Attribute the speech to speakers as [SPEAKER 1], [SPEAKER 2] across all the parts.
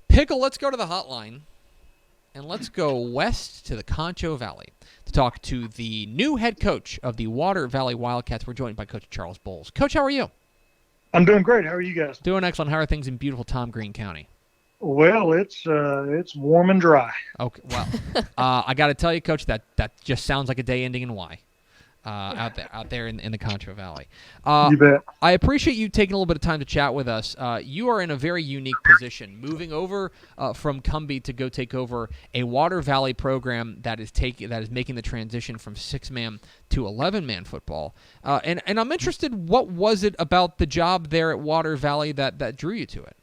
[SPEAKER 1] Pickle, let's go to the hotline, and let's go west to the Concho Valley to talk to the new head coach of the Water Valley Wildcats. We're joined by Coach Charles Boles. Coach, how are you?
[SPEAKER 2] I'm doing great. How are you guys?
[SPEAKER 1] Doing excellent. How are things in beautiful Tom Green County?
[SPEAKER 2] Well, it's warm and dry.
[SPEAKER 1] Okay, well, I got to tell you, Coach, that just sounds like a day ending in Y. Out there in the Concho Valley.
[SPEAKER 2] You bet.
[SPEAKER 1] I appreciate you taking a little bit of time to chat with us. You are in a very unique position, moving over from Cumbie to go take over a Water Valley program that is making the transition from 6-man to 11-man football. And I'm interested, what was it about the job there at Water Valley that drew you to it?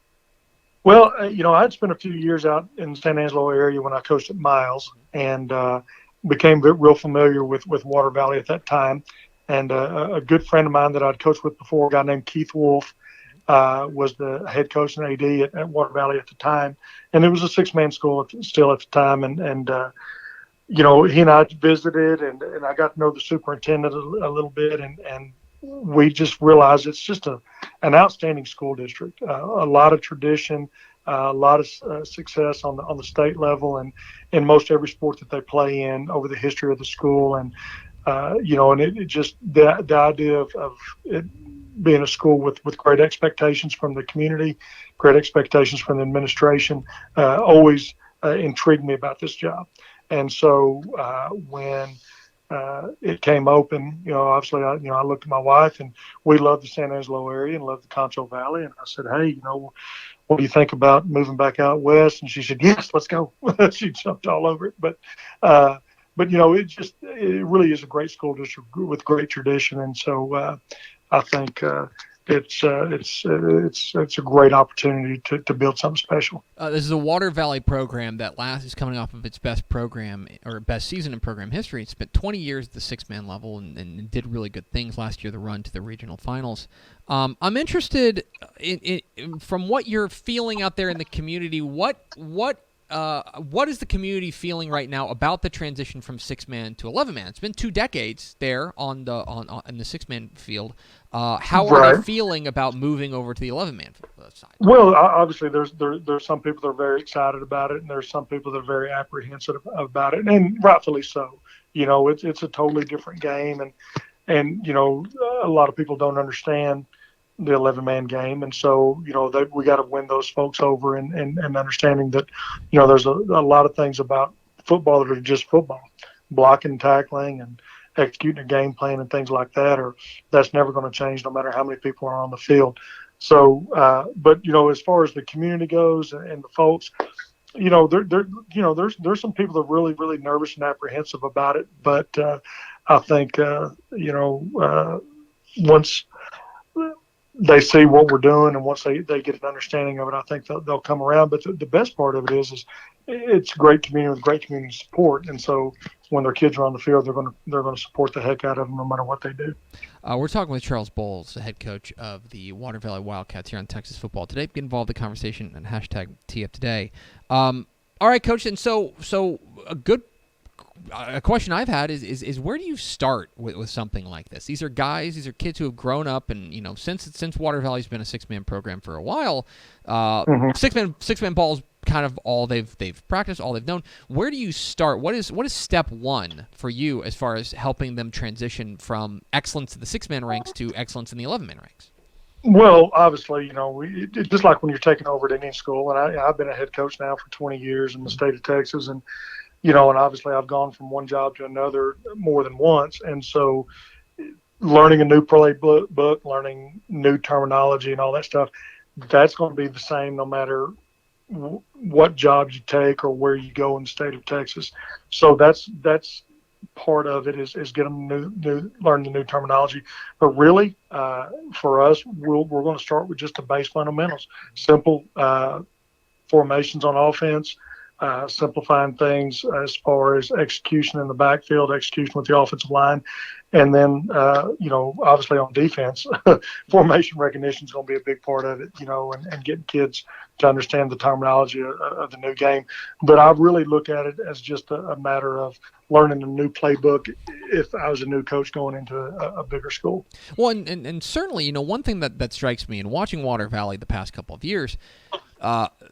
[SPEAKER 2] Well, I'd spent a few years out in the San Angelo area when I coached at Miles, and became real familiar with Water Valley at that time. And a good friend of mine that I'd coached with before, a guy named Keith Wolf, was the head coach and AD at Water Valley at the time. And it was a 6-man school still at the time. And he and I visited, and I got to know the superintendent a little bit, and we just realized it's just an outstanding school district, a lot of tradition, a lot of success on the state level, and in most every sport that they play in over the history of the school. And and it just the idea of it being a school with great expectations from the community, great expectations from the administration, always intrigued me about this job. And so when it came open, obviously I looked at my wife, and we love the San Angelo area and love the Concho Valley. And I said, hey, what do you think about moving back out west? And she said, yes, let's go. She jumped all over it. But it really is a great school district with great tradition. And so I think it's a great opportunity to build something special.
[SPEAKER 1] This is a Water Valley program that is coming off of its best season in program history. It spent 20 years at the 6-man level and did really good things last year, the run to the regional finals. I'm interested in from what you're feeling out there in the community. What is the community feeling right now about the transition from 6-man to 11-man? It's been 2 decades there in the 6-man field. How are they feeling about moving over to the 11-man side?
[SPEAKER 2] Well, obviously there's some people that are very excited about it, and there's some people that are very apprehensive about it, and rightfully so. It's a totally different game, and a lot of people don't understand the 11-man game, and so we got to win those folks over, and understanding that there's a lot of things about football that are just football, blocking, tackling, and executing a game plan and things like that, or that's never going to change no matter how many people are on the field. So but as far as the community goes and the folks, there's some people that are really, really nervous and apprehensive about it, but I think once they see what we're doing, and once they get an understanding of it, I think they'll come around. But the best part of it is it's great community with great community support, and so when their kids are on the field, they're going to support the heck out of them no matter what they do.
[SPEAKER 1] We're talking with Charles Boles, the head coach of the Water Valley Wildcats here on Texas Football Today. Get involved in the conversation and hashtag TFToday. All right, Coach, and so a question I've had is where do you start with something like this? These are kids who have grown up, and since Water Valley's been a 6-man program for a while, six-man ball's kind of all they've practiced, all they've known. Where do you start? What is step one for you as far as helping them transition from excellence in the 6-man ranks to excellence in the 11-man ranks?
[SPEAKER 2] Well, obviously, just like when you're taking over at any school, and I've been a head coach now for 20 years in the state of Texas, and and obviously I've gone from one job to another more than once. And so learning a new playbook, learning new terminology and all that stuff, that's going to be the same no matter what job you take or where you go in the state of Texas. So that's part of it is getting learn the new terminology. But really, for us, we're going to start with just the base fundamentals, simple formations on offense, simplifying things as far as execution in the backfield, execution with the offensive line. And then, obviously on defense, formation recognition is going to be a big part of it, and getting kids to understand the terminology of the new game. But I really look at it as just a matter of learning a new playbook if I was a new coach going into a bigger school.
[SPEAKER 1] Well, and certainly, one thing that strikes me in watching Water Valley the past couple of years,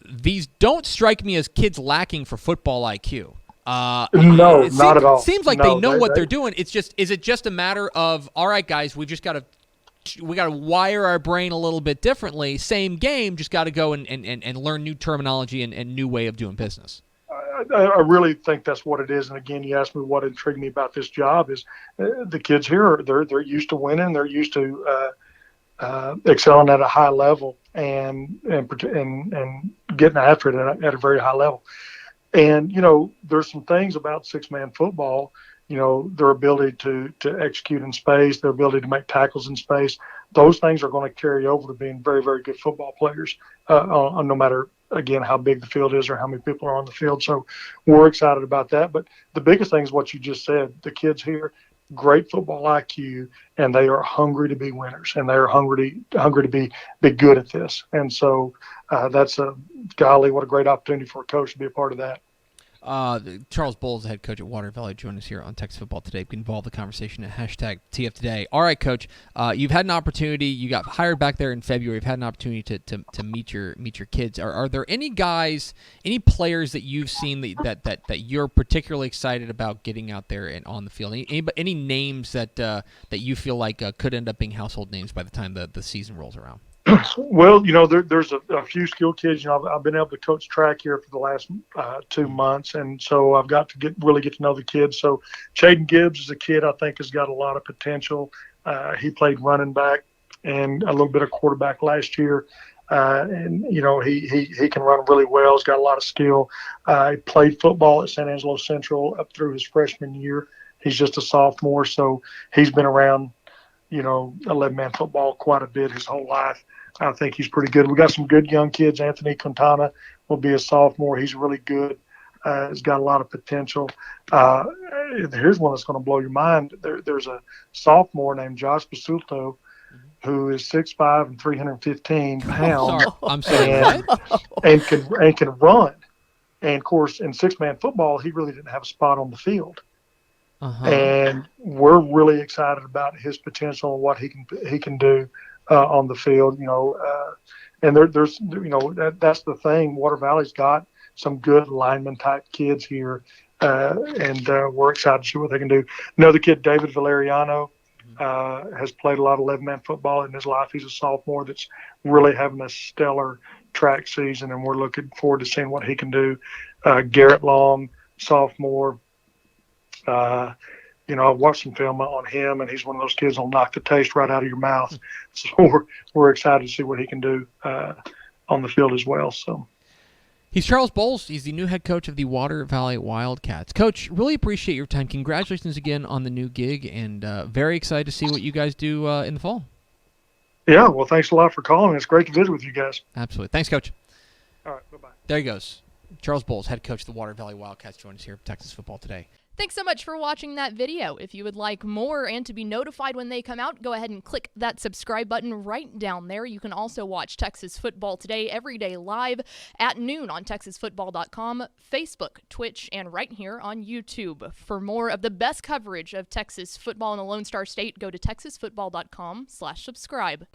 [SPEAKER 1] these don't strike me as kids lacking for football IQ.
[SPEAKER 2] No, not at all.
[SPEAKER 1] It seems like
[SPEAKER 2] No,
[SPEAKER 1] they know what they're doing. Is it just a matter of, all right, guys, we got to wire our brain a little bit differently. Same game, just got to go and learn new terminology and new way of doing business.
[SPEAKER 2] I really think that's what it is. And again, you asked me what intrigued me about this job is the kids here, they're used to winning. They're used to excelling at a high level and getting after it at a very high level. And, there's some things about six-man football, their ability to execute in space, their ability to make tackles in space. Those things are going to carry over to being very, very good football players, no matter, again, how big the field is or how many people are on the field. So we're excited about that. But the biggest thing is what you just said. The kids here, great football IQ, and they are hungry to be winners, and they are hungry to be good at this. And so that's golly, what a great opportunity for a coach to be a part of that.
[SPEAKER 1] Charles Boles, the head coach at Water Valley, joined us here on Texas Football Today. We can involve the conversation at #TF Today. All right, Coach, you've had an opportunity. You got hired back there in February. You've had an opportunity to meet your kids. Are there any guys, any players that you've seen that you're particularly excited about getting out there and on the field? Any names that you feel like could end up being household names by the time the season rolls around?
[SPEAKER 2] Well, there's a few skilled kids. I've been able to coach track here for the last 2 months, and so I've got to really get to know the kids. So Chaden Gibbs is a kid I think has got a lot of potential. He played running back and a little bit of quarterback last year, and he can run really well. He's got a lot of skill. He played football at San Angelo Central up through his freshman year. He's just a sophomore, so he's been around 11-man football quite a bit his whole life. I think he's pretty good. We got some good young kids. Anthony Quintana will be a sophomore. He's really good. He's got a lot of potential. Here's one that's going to blow your mind. There's a sophomore named Josh Basulto who is 6'5" and 315 pounds.
[SPEAKER 1] I'm sorry.
[SPEAKER 2] And can run. And, of course, in six-man football, he really didn't have a spot on the field. And we're really excited about his potential and what he can do on the field. And there's that's the thing. Water Valley's got some good lineman type kids here, and we're excited to see what they can do. Another kid, David Valeriano, has played a lot of 11-man football in his life. He's a sophomore that's really having a stellar track season, and we're looking forward to seeing what he can do. Garrett Long, sophomore. I've watched some film on him, and he's one of those kids that'll knock the taste right out of your mouth. So we're excited to see what he can do on the field as well. So
[SPEAKER 1] he's Charles Boles. He's the new head coach of the Water Valley Wildcats. Coach, really appreciate your time. Congratulations again on the new gig, and very excited to see what you guys do in the fall.
[SPEAKER 2] Yeah, well, thanks a lot for calling. It's great to visit with you guys.
[SPEAKER 1] Absolutely. Thanks, Coach.
[SPEAKER 2] All right, bye-bye.
[SPEAKER 1] There he goes. Charles Boles, head coach of the Water Valley Wildcats, joins us here at Texas Football Today.
[SPEAKER 3] Thanks so much for watching that video. If you would like more and to be notified when they come out, go ahead and click that subscribe button right down there. You can also watch Texas Football Today every day live at noon on TexasFootball.com, Facebook, Twitch, and right here on YouTube. For more of the best coverage of Texas football in the Lone Star State, go to TexasFootball.com/subscribe.